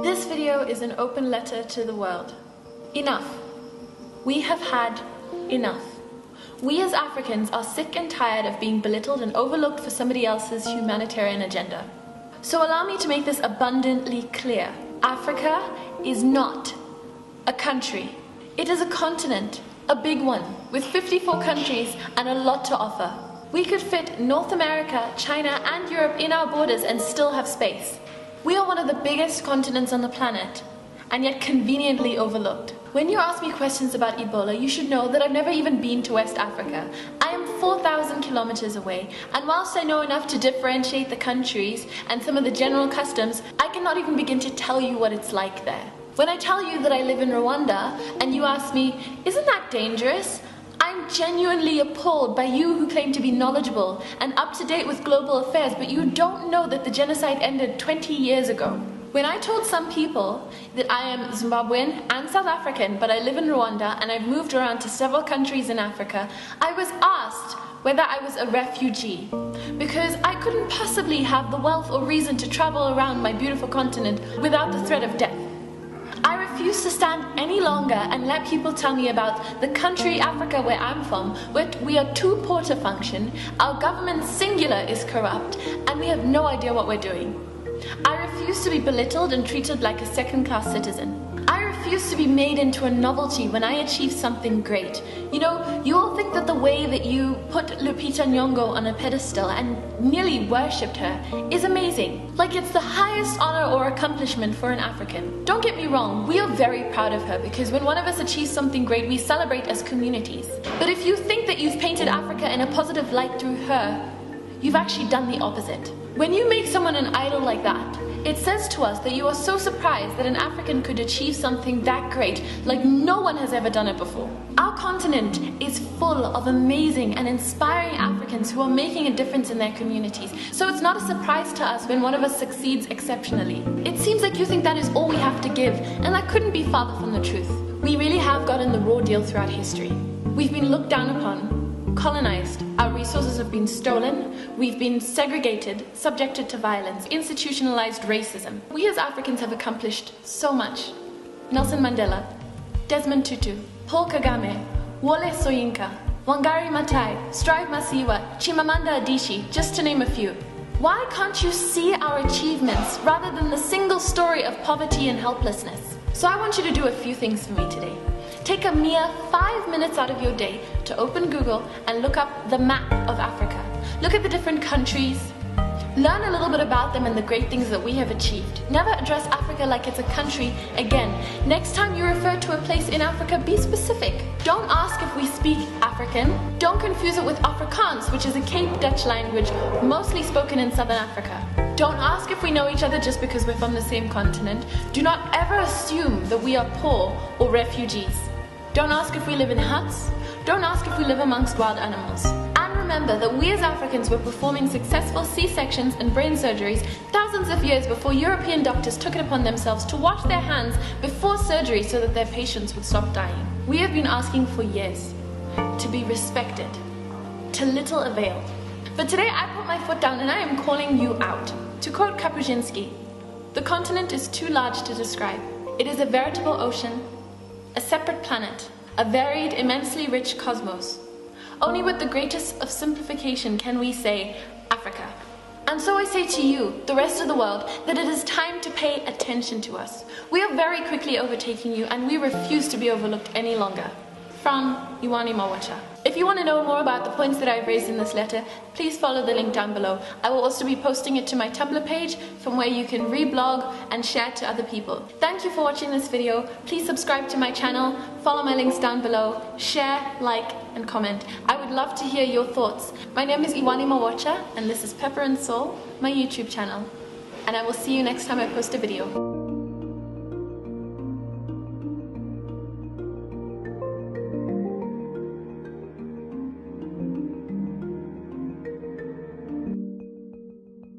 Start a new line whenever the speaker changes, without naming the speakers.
This video is an open letter to the world. Enough. We have had enough. We as Africans are sick and tired of being belittled and overlooked for somebody else's humanitarian agenda. So allow me to make this abundantly clear. Africa is not a country. It is a continent, a big one, with 54 countries and a lot to offer. We could fit North America, China and Europe in our borders and still have space. We are one of the biggest continents on the planet, and yet conveniently overlooked. When you ask me questions about Ebola, you should know that I've never even been to West Africa. I am 4,000 kilometers away, and whilst I know enough to differentiate the countries and some of the general customs, I cannot even begin to tell you what it's like there. When I tell you that I live in Rwanda, and you ask me, isn't that dangerous? I'm genuinely appalled by you who claim to be knowledgeable and up to date with global affairs, but you don't know that the genocide ended 20 years ago. When I told some people that I am Zimbabwean and South African, but I live in Rwanda and I've moved around to several countries in Africa, I was asked whether I was a refugee, because I couldn't possibly have the wealth or reason to travel around my beautiful continent without the threat of death. I refuse to stand any longer and let people tell me about the country Africa where I'm from, where we are too poor to function, our government singular is corrupt, and we have no idea what we're doing. I refuse to be belittled and treated like a second-class citizen. I refuse to be made into a novelty when I achieve something great. You know, you all think that the way that you put Lupita Nyong'o on a pedestal and nearly worshipped her is amazing. Like it's the highest honor or accomplishment for an African. Don't get me wrong, we are very proud of her because when one of us achieves something great, we celebrate as communities. But if you think that you've painted Africa in a positive light through her, you've actually done the opposite. When you make someone an idol like that, it says to us that you are so surprised that an African could achieve something that great, like no one has ever done it before. Our continent is full of amazing and inspiring Africans who are making a difference in their communities. So it's not a surprise to us when one of us succeeds exceptionally. It seems like you think that is all we have to give, and that couldn't be farther from the truth. We really have gotten the raw deal throughout history. We've been looked down upon, colonized, our resources have been stolen, we've been segregated, subjected to violence, institutionalized racism. We as Africans have accomplished so much. Nelson Mandela, Desmond Tutu, Paul Kagame, Wole Soyinka, Wangari Maathai, Strive Masiyiwa, Chimamanda Adichie, just to name a few. Why can't you see our achievements rather than the single story of poverty and helplessness? So I want you to do a few things for me today. Take a mere 5 minutes out of your day to open Google and look up the map of Africa. Look at the different countries. Learn a little bit about them and the great things that we have achieved. Never address Africa like it's a country again. Next time you refer to a place in Africa, be specific. Don't ask if we speak African. Don't confuse it with Afrikaans, which is a Cape Dutch language mostly spoken in Southern Africa. Don't ask if we know each other just because we're from the same continent. Do not ever assume that we are poor or refugees. Don't ask if we live in huts. Don't ask if we live amongst wild animals. And remember that we as Africans were performing successful C-sections and brain surgeries thousands of years before European doctors took it upon themselves to wash their hands before surgery so that their patients would stop dying. We have been asking for years to be respected, to little avail. But today I put my foot down and I am calling you out. To quote Kapuscinski, "The continent is too large to describe. It is a veritable ocean, a separate planet, a varied, immensely rich cosmos. Only with the greatest of simplification can we say, Africa." And so I say to you, the rest of the world, that it is time to pay attention to us. We are very quickly overtaking you and we refuse to be overlooked any longer. From Ignoramus. If you want to know more about the points that I've raised in this letter, please follow the link down below. I will also be posting it to my Tumblr page from where you can reblog and share to other people. Thank you for watching this video. Please subscribe to my channel, follow my links down below, share, like, and comment. I would love to hear your thoughts. My name is Ignoramus and this is Pepper and Soul, my YouTube channel. And I will see you next time I post a video.